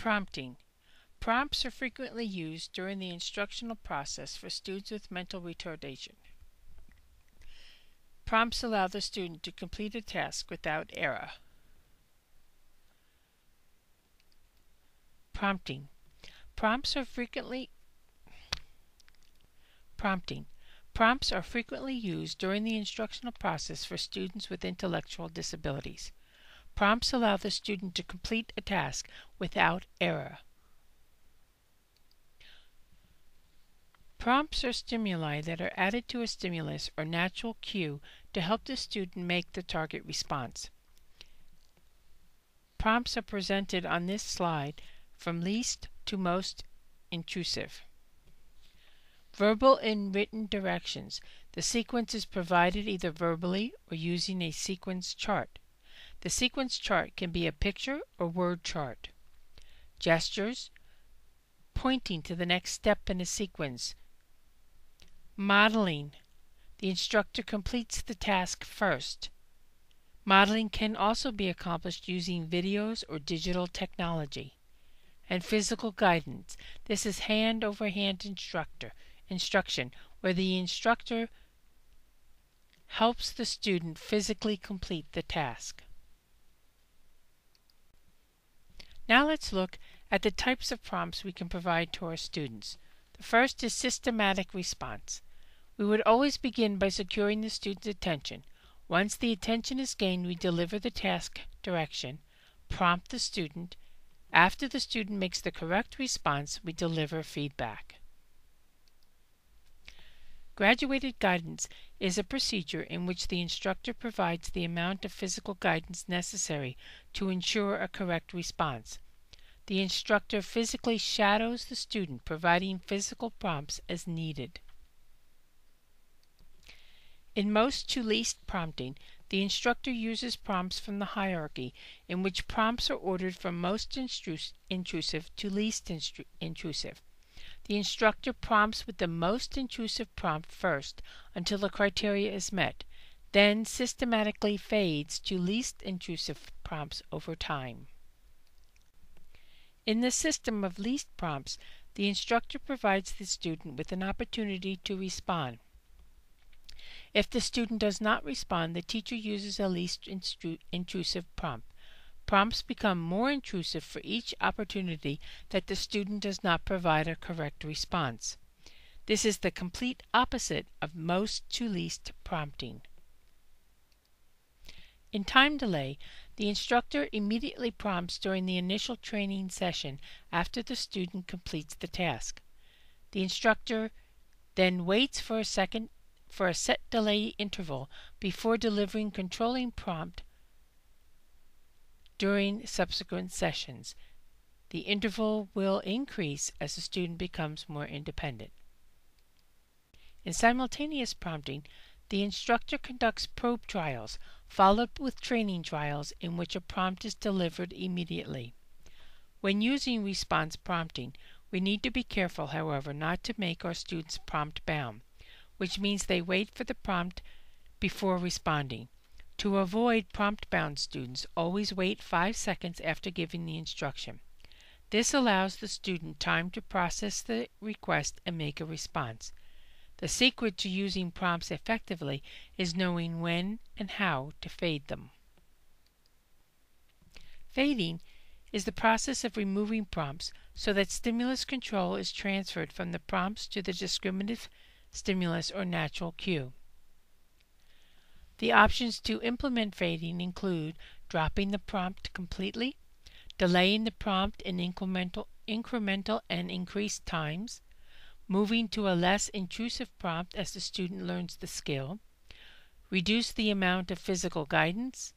Prompting. Prompts are frequently used during the instructional process for students with mental retardation. Prompts allow the student to complete a task without error. Prompting. Prompts are frequently used during the instructional process for students with intellectual disabilities. Prompts allow the student to complete a task without error. Prompts are stimuli that are added to a stimulus or natural cue to help the student make the target response. Prompts are presented on this slide from least to most intrusive. Verbal and written directions. The sequence is provided either verbally or using a sequence chart. The sequence chart can be a picture or word chart. Gestures. Pointing to the next step in a sequence. Modeling. The instructor completes the task first. Modeling can also be accomplished using videos or digital technology. And physical guidance. This is hand-over-hand instruction, where the instructor helps the student physically complete the task. Now let's look at the types of prompts we can provide to our students. The first is systematic response. We would always begin by securing the student's attention. Once the attention is gained, we deliver the task direction, prompt the student. After the student makes the correct response, we deliver feedback. Graduated guidance is a procedure in which the instructor provides the amount of physical guidance necessary to ensure a correct response. The instructor physically shadows the student, providing physical prompts as needed. In most to least prompting, the instructor uses prompts from the hierarchy, in which prompts are ordered from most intrusive to least intrusive. The instructor prompts with the most intrusive prompt first until the criteria is met, then systematically fades to least intrusive prompts over time. In the system of least prompts, the instructor provides the student with an opportunity to respond. If the student does not respond, the teacher uses a least intrusive prompt. Prompts become more intrusive for each opportunity that the student does not provide a correct response. This is the complete opposite of most to least prompting. In time delay, the instructor immediately prompts during the initial training session after the student completes the task. The instructor then waits for a set delay interval before delivering controlling prompt during subsequent sessions. The interval will increase as the student becomes more independent. In simultaneous prompting, the instructor conducts probe trials, followed with training trials in which a prompt is delivered immediately. When using response prompting, we need to be careful, however, not to make our students prompt-bound, which means they wait for the prompt before responding. To avoid prompt-bound students, always wait 5 seconds after giving the instruction. This allows the student time to process the request and make a response. The secret to using prompts effectively is knowing when and how to fade them. Fading is the process of removing prompts so that stimulus control is transferred from the prompts to the discriminative stimulus or natural cue. The options to implement fading include dropping the prompt completely, delaying the prompt in incremental and increased times, moving to a less intrusive prompt as the student learns the skill, reduce the amount of physical guidance,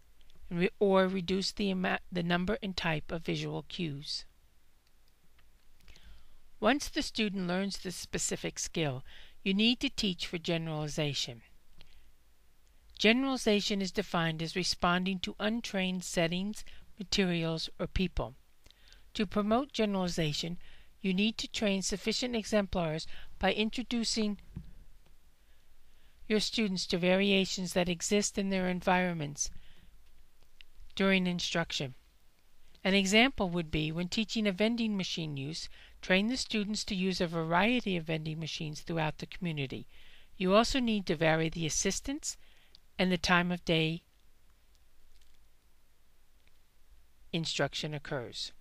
or reduce the number and type of visual cues. Once the student learns the specific skill, you need to teach for generalization. Generalization is defined as responding to untrained settings, materials, or people. To promote generalization, you need to train sufficient exemplars by introducing your students to variations that exist in their environments during instruction, An example would be when teaching a vending machine use, train the students to use a variety of vending machines throughout the community. You also need to vary the assistants and the time of day instruction occurs.